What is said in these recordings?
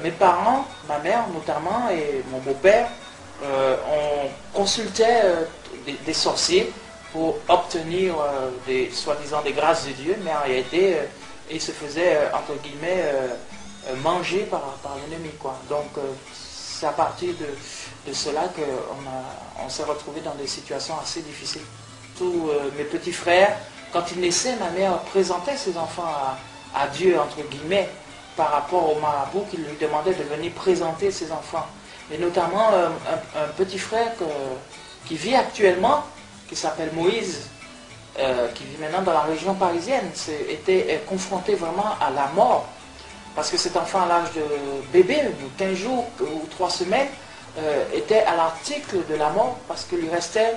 Mes parents, ma mère notamment et mon beau-père, on consultait des sorciers pour obtenir soi-disant des grâces de Dieu, mais en réalité, ils se faisaient, entre guillemets, manger par l'ennemi, quoi. Donc, c'est à partir de cela qu'on s'est retrouvé dans des situations assez difficiles. Tous mes petits frères, quand ils naissaient, ma mère présentait ses enfants à Dieu, entre guillemets, par rapport au marabout qui lui demandait de venir présenter ses enfants. Et notamment un petit frère qui vit actuellement, qui s'appelle Moïse, qui vit maintenant dans la région parisienne, était confronté vraiment à la mort. Parce que cet enfant à l'âge de bébé, de 15 jours ou 3 semaines, était à l'article de la mort parce qu'il lui restait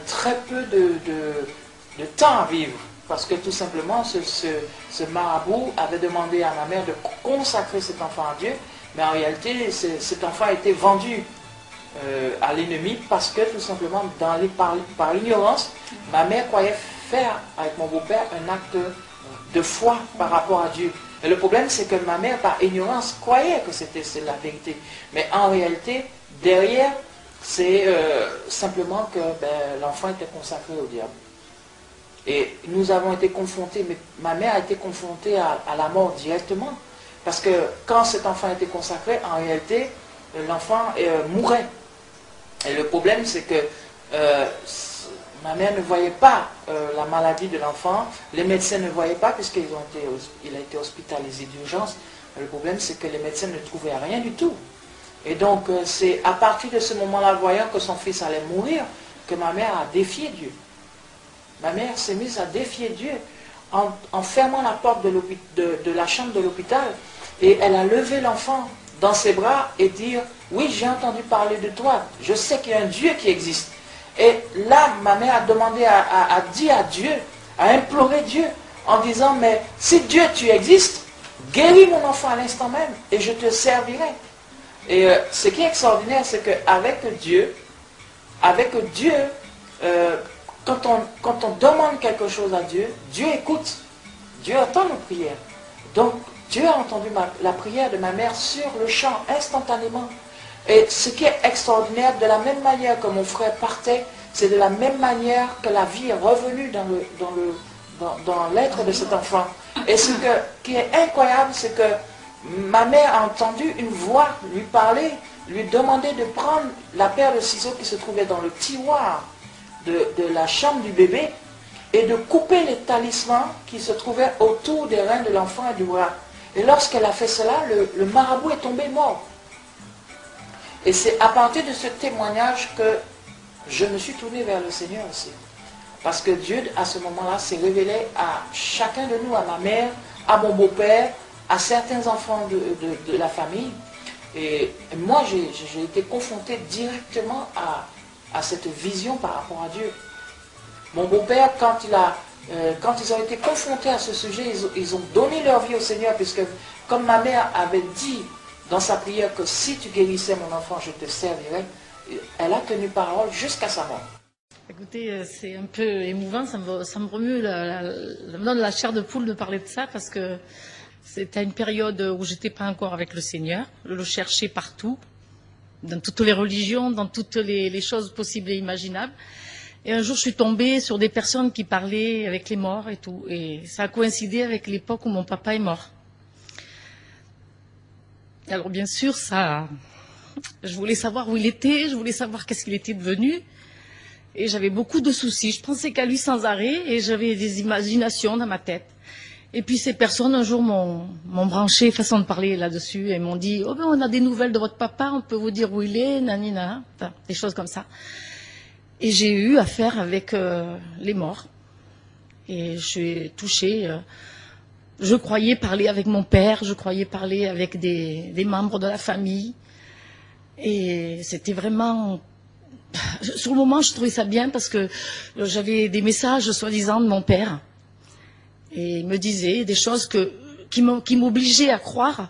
très peu de temps à vivre. Parce que tout simplement, ce marabout avait demandé à ma mère de consacrer cet enfant à Dieu, mais en réalité, cet enfant a été vendu à l'ennemi parce que tout simplement, par ignorance, ma mère croyait faire avec mon beau-père un acte de foi par rapport à Dieu. Et le problème, c'est que ma mère, par ignorance, croyait que c'était la vérité. Mais en réalité, derrière, c'est simplement que l'enfant était consacré au diable. Et nous avons été confrontés, mais ma mère a été confrontée à la mort directement. Parce que quand cet enfant a été consacré, en réalité, l'enfant mourait. Et le problème, c'est que ma mère ne voyait pas la maladie de l'enfant, les médecins ne voyaient pas puisqu'il a été hospitalisé d'urgence. Le problème, c'est que les médecins ne trouvaient rien du tout. Et donc, c'est à partir de ce moment-là, voyant que son fils allait mourir, que ma mère a défié Dieu. Ma mère s'est mise à défier Dieu en fermant la porte de la chambre de l'hôpital et elle a levé l'enfant dans ses bras et dire « Oui, j'ai entendu parler de toi, je sais qu'il y a un Dieu qui existe. » Et là, ma mère a demandé, a dit à Dieu, a imploré Dieu en disant « Mais si Dieu tu existes, guéris mon enfant à l'instant même et je te servirai. » Et ce qui est extraordinaire, c'est qu'avec Dieu, quand on demande quelque chose à Dieu, Dieu écoute, Dieu entend nos prières. Donc, Dieu a entendu la prière de ma mère sur le champ, instantanément. Et ce qui est extraordinaire, de la même manière que mon frère partait, c'est de la même manière que la vie est revenue dans l'être de cet enfant. Et ce qui est incroyable, c'est que ma mère a entendu une voix lui parler, lui demander de prendre la paire de ciseaux qui se trouvait dans le tiroir de la chambre du bébé et de couper les talismans qui se trouvaient autour des reins de l'enfant et du bras. Et lorsqu'elle a fait cela, le marabout est tombé mort. Et c'est à partir de ce témoignage que je me suis tourné vers le Seigneur aussi. Parce que Dieu, à ce moment-là, s'est révélé à chacun de nous, à ma mère, à mon beau-père, à certains enfants de la famille. Et moi, j'ai été confronté directement à cette vision par rapport à Dieu. Mon beau-père, quand ils ont été confrontés à ce sujet, ils ont donné leur vie au Seigneur, puisque comme ma mère avait dit dans sa prière que si tu guérissais mon enfant, je te servirais, elle a tenu parole jusqu'à sa mort. Écoutez, c'est un peu émouvant, ça me remue, ça me donne la chair de poule de parler de ça, parce que c'était une période où j'étais pas encore avec le Seigneur, je le cherchais partout, dans toutes les religions, dans toutes les choses possibles et imaginables. Et un jour, je suis tombée sur des personnes qui parlaient avec les morts et tout. Et ça a coïncidé avec l'époque où mon papa est mort. Alors, bien sûr, je voulais savoir où il était, je voulais savoir qu'est-ce qu'il était devenu. Et j'avais beaucoup de soucis. Je pensais qu'à lui sans arrêt et j'avais des imaginations dans ma tête. Et puis ces personnes, un jour, m'ont branché, façon de parler là-dessus, et m'ont dit « Oh ben, on a des nouvelles de votre papa, on peut vous dire où il est, nanina, enfin, des choses comme ça. » Et j'ai eu affaire avec les morts. Et je suis touchée. Je croyais parler avec mon père, je croyais parler avec des membres de la famille. Et c'était vraiment... Sur le moment, je trouvais ça bien parce que j'avais des messages, soi-disant, de mon père. Et il me disait des choses qui m'obligeaient à croire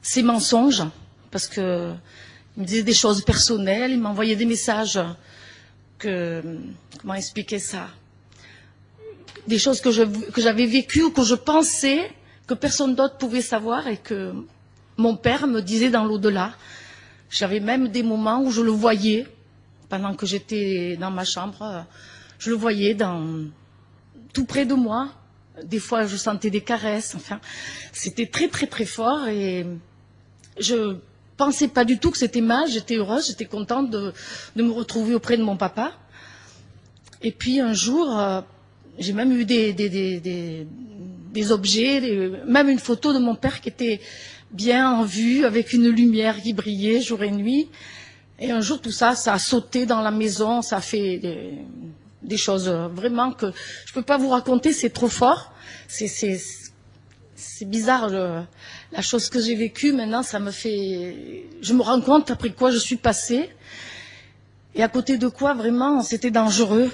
ces mensonges. Parce que il me disait des choses personnelles, il m'envoyait des messages... comment expliquer ça? Des choses que j'avais vécues ou que je pensais que personne d'autre pouvait savoir et que Mon père me disait dans l'au-delà. J'avais même des moments où je le voyais, pendant que j'étais dans ma chambre, je le voyais tout près de moi. Des fois, je sentais des caresses. Enfin, c'était très, très, très fort. Et je pensais pas du tout que c'était mal. J'étais heureuse, j'étais contente de me retrouver auprès de mon papa. Et puis un jour, j'ai même eu des objets, même une photo de mon père qui était bien en vue, avec une lumière qui brillait jour et nuit. Et un jour, tout ça, ça a sauté dans la maison, ça a fait des choses vraiment que je peux pas vous raconter, c'est trop fort. C'est bizarre, la chose que j'ai vécue, maintenant, ça me fait... Je me rends compte après quoi je suis passée, et à côté de quoi, vraiment, c'était dangereux.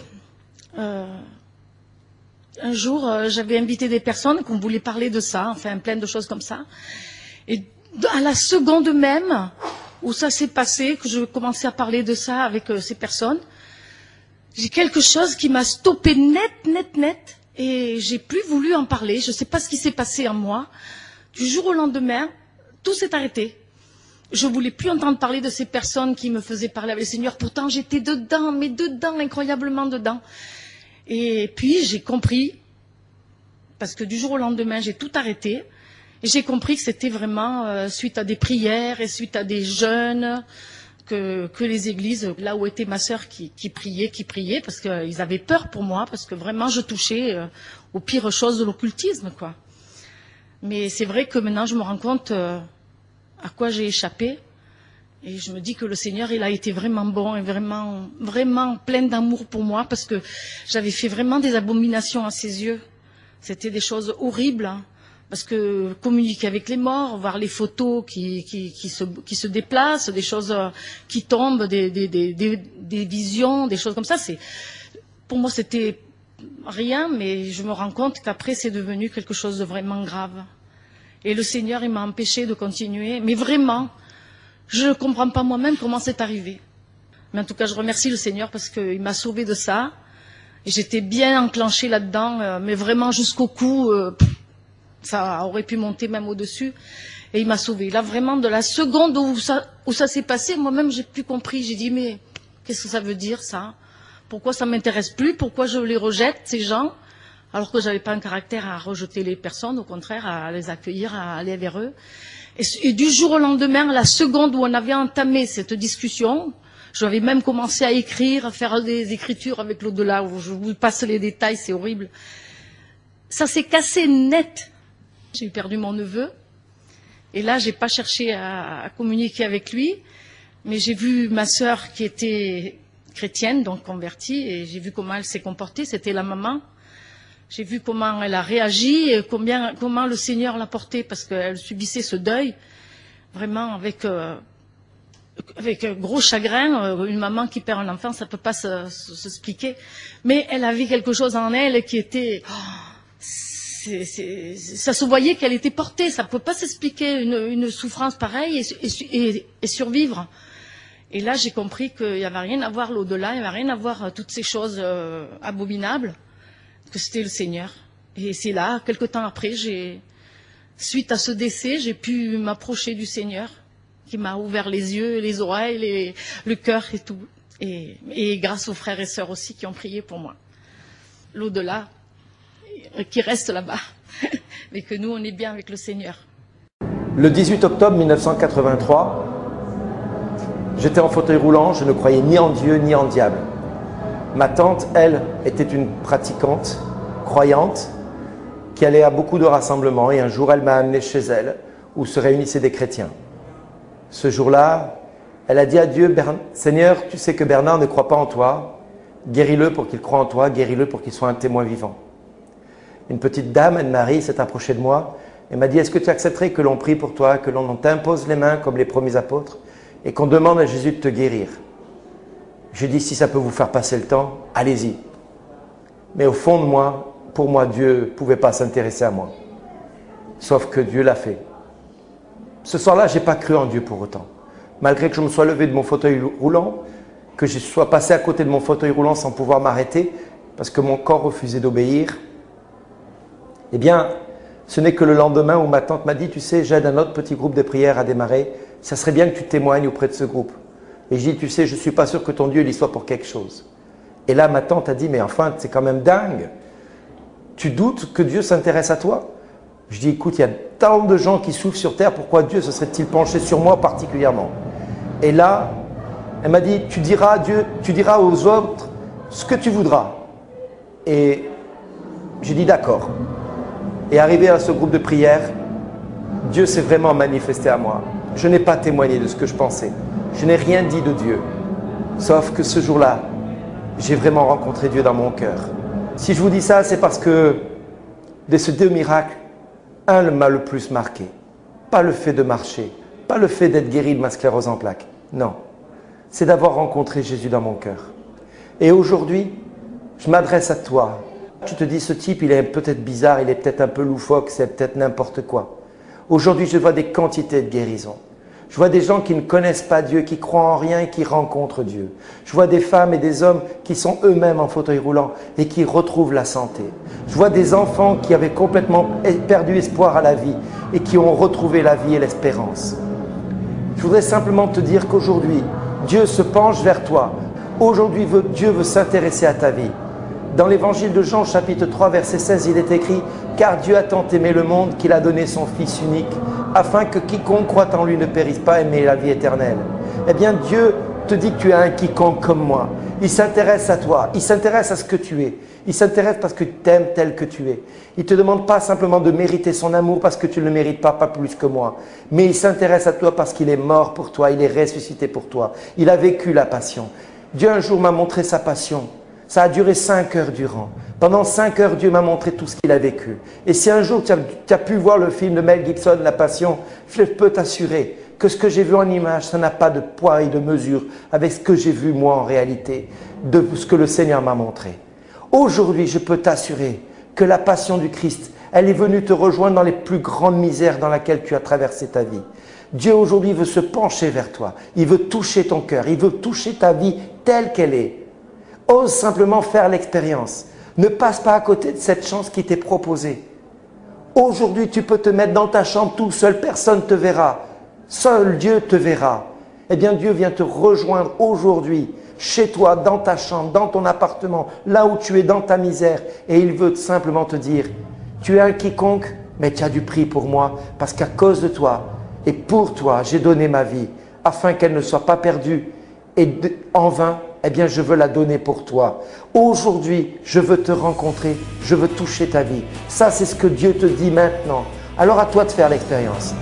Un jour, j'avais invité des personnes qu'on voulait parler de ça, enfin, plein de choses comme ça. Et à la seconde même où ça s'est passé, que je commençais à parler de ça avec ces personnes, j'ai quelque chose qui m'a stoppé net, et j'ai plus voulu en parler. Je ne sais pas ce qui s'est passé en moi. Du jour au lendemain, tout s'est arrêté. Je ne voulais plus entendre parler de ces personnes qui me faisaient parler avec le Seigneur. Pourtant, j'étais dedans, mais dedans, incroyablement dedans. Et puis, j'ai compris, parce que du jour au lendemain, j'ai tout arrêté. Et j'ai compris que c'était vraiment suite à des prières et suite à des jeûnes que les églises, là où était ma sœur qui priait, parce qu'ils avaient peur pour moi, parce que vraiment je touchais aux pires choses de l'occultisme, quoi. Mais c'est vrai que maintenant je me rends compte à quoi j'ai échappé, et je me dis que le Seigneur, il a été vraiment bon et vraiment, vraiment plein d'amour pour moi, parce que j'avais fait vraiment des abominations à ses yeux. C'était des choses horribles, hein. Parce que communiquer avec les morts, voir les photos qui se déplacent, des choses qui tombent, des visions, des choses comme ça, pour moi c'était rien, mais je me rends compte qu'après c'est devenu quelque chose de vraiment grave. Et le Seigneur, il m'a empêché de continuer, mais vraiment, je ne comprends pas moi-même comment c'est arrivé. Mais en tout cas, je remercie le Seigneur parce qu'il m'a sauvée de ça. Et j'étais bien enclenchée là-dedans, mais vraiment jusqu'au cou. Ça aurait pu monter même au-dessus, et il m'a sauvée. Là, vraiment, de la seconde où ça s'est passé, moi-même, j'ai plus compris. J'ai dit, mais qu'est-ce que ça veut dire, ça? Pourquoi ça m'intéresse plus? Pourquoi je les rejette, ces gens? Alors que j'avais pas un caractère à rejeter les personnes, au contraire, à les accueillir, à aller vers eux. Et du jour au lendemain, la seconde où on avait entamé cette discussion, j'avais même commencé à écrire, à faire des écritures avec l'au-delà, où je vous passe les détails, c'est horrible. Ça s'est cassé net. J'ai perdu mon neveu, et là, j'ai pas cherché à communiquer avec lui, mais j'ai vu ma sœur qui était chrétienne, donc convertie, et j'ai vu comment elle s'est comportée, c'était la maman. J'ai vu comment elle a réagi, et comment le Seigneur l'a portée, parce qu'elle subissait ce deuil, vraiment avec un gros chagrin. Une maman qui perd un enfant, ça peut pas s'expliquer, mais elle avait quelque chose en elle qui était... ça se voyait qu'elle était portée, ça ne peut pas s'expliquer une souffrance pareille et survivre. Et là, j'ai compris qu'il n'y avait rien à voir l'au-delà, il n'y avait rien à voir toutes ces choses abominables, que c'était le Seigneur. Et c'est là, quelque temps après, suite à ce décès, j'ai pu m'approcher du Seigneur, qui m'a ouvert les yeux, les oreilles, le cœur et tout. Et grâce aux frères et sœurs aussi qui ont prié pour moi. L'au-delà, qui reste là-bas, mais que nous, on est bien avec le Seigneur. Le 18 octobre 1983, j'étais en fauteuil roulant, je ne croyais ni en Dieu ni en diable. Ma tante, elle, était une pratiquante, croyante, qui allait à beaucoup de rassemblements, et un jour, elle m'a amené chez elle, où se réunissaient des chrétiens. Ce jour-là, elle a dit à Dieu, Seigneur, tu sais que Bernard ne croit pas en toi, guéris-le pour qu'il croie en toi, guéris-le pour qu'il soit un témoin vivant. Une petite dame, Anne-Marie, s'est approchée de moi et m'a dit, est-ce que tu accepterais que l'on prie pour toi, que l'on t'impose les mains comme les premiers apôtres et qu'on demande à Jésus de te guérir? J'ai dit, si ça peut vous faire passer le temps, allez-y. Mais au fond de moi, pour moi, Dieu ne pouvait pas s'intéresser à moi. Sauf que Dieu l'a fait. Ce soir-là, je n'ai pas cru en Dieu pour autant. Malgré que je me sois levé de mon fauteuil roulant, que je sois passé à côté de mon fauteuil roulant sans pouvoir m'arrêter, parce que mon corps refusait d'obéir, eh bien, Ce n'est que le lendemain où ma tante m'a dit, tu sais, j'aide un autre petit groupe de prière à démarrer, ça serait bien que tu témoignes auprès de ce groupe. Et je dis, tu sais, je ne suis pas sûr que ton Dieu il y soit pour quelque chose. Et là, ma tante a dit, mais enfin, c'est quand même dingue. Tu doutes que Dieu s'intéresse à toi? Je dis, écoute, il y a tant de gens qui souffrent sur terre, pourquoi Dieu se serait-il penché sur moi particulièrement? Et là, elle m'a dit, tu diras à Dieu, tu diras aux autres ce que tu voudras. Et j'ai dit, d'accord. Et arrivé à ce groupe de prière, Dieu s'est vraiment manifesté à moi. Je n'ai pas témoigné de ce que je pensais. Je n'ai rien dit de Dieu. Sauf que ce jour-là, j'ai vraiment rencontré Dieu dans mon cœur. Si je vous dis ça, c'est parce que de ces deux miracles, un m'a le plus marqué. Pas le fait de marcher, pas le fait d'être guéri de ma sclérose en plaques. Non, c'est d'avoir rencontré Jésus dans mon cœur. Et aujourd'hui, je m'adresse à toi. Tu te dis, ce type, il est peut-être bizarre, il est peut-être un peu loufoque, c'est peut-être n'importe quoi. Aujourd'hui, je vois des quantités de guérisons. Je vois des gens qui ne connaissent pas Dieu, qui croient en rien et qui rencontrent Dieu. Je vois des femmes et des hommes qui sont eux-mêmes en fauteuil roulant et qui retrouvent la santé. Je vois des enfants qui avaient complètement perdu espoir à la vie et qui ont retrouvé la vie et l'espérance. Je voudrais simplement te dire qu'aujourd'hui, Dieu se penche vers toi. Aujourd'hui, Dieu veut s'intéresser à ta vie. Dans l'évangile de Jean, chapitre 3, verset 16, il est écrit « Car Dieu a tant aimé le monde qu'il a donné son Fils unique, afin que quiconque croit en lui ne périsse pas, mais ait la vie éternelle. » Eh bien, Dieu te dit que tu es un quiconque comme moi. Il s'intéresse à toi, il s'intéresse à ce que tu es. Il s'intéresse parce que tu t'aimes tel que tu es. Il ne te demande pas simplement de mériter son amour parce que tu ne le mérites pas plus que moi. Mais il s'intéresse à toi parce qu'il est mort pour toi, il est ressuscité pour toi. Il a vécu la passion. Dieu un jour m'a montré sa passion. Ça a duré 5 heures durant. Pendant 5 heures, Dieu m'a montré tout ce qu'il a vécu. Et si un jour tu as pu voir le film de Mel Gibson, La Passion, je peux t'assurer que ce que j'ai vu en image, ça n'a pas de poids et de mesure avec ce que j'ai vu moi en réalité, de ce que le Seigneur m'a montré. Aujourd'hui, je peux t'assurer que la passion du Christ, elle est venue te rejoindre dans les plus grandes misères dans lesquelles tu as traversé ta vie. Dieu aujourd'hui veut se pencher vers toi. Il veut toucher ton cœur. Il veut toucher ta vie telle qu'elle est. Ose simplement faire l'expérience. Ne passe pas à côté de cette chance qui t'est proposée. Aujourd'hui, tu peux te mettre dans ta chambre tout seul, personne ne te verra. Seul Dieu te verra. Eh bien, Dieu vient te rejoindre aujourd'hui, chez toi, dans ta chambre, dans ton appartement, là où tu es dans ta misère. Et il veut simplement te dire, tu es un quiconque, mais tu as du prix pour moi, parce qu'à cause de toi et pour toi, j'ai donné ma vie, afin qu'elle ne soit pas perdue et en vain. Eh bien, je veux la donner pour toi. Aujourd'hui, je veux te rencontrer, je veux toucher ta vie. Ça, c'est ce que Dieu te dit maintenant. Alors à toi de faire l'expérience.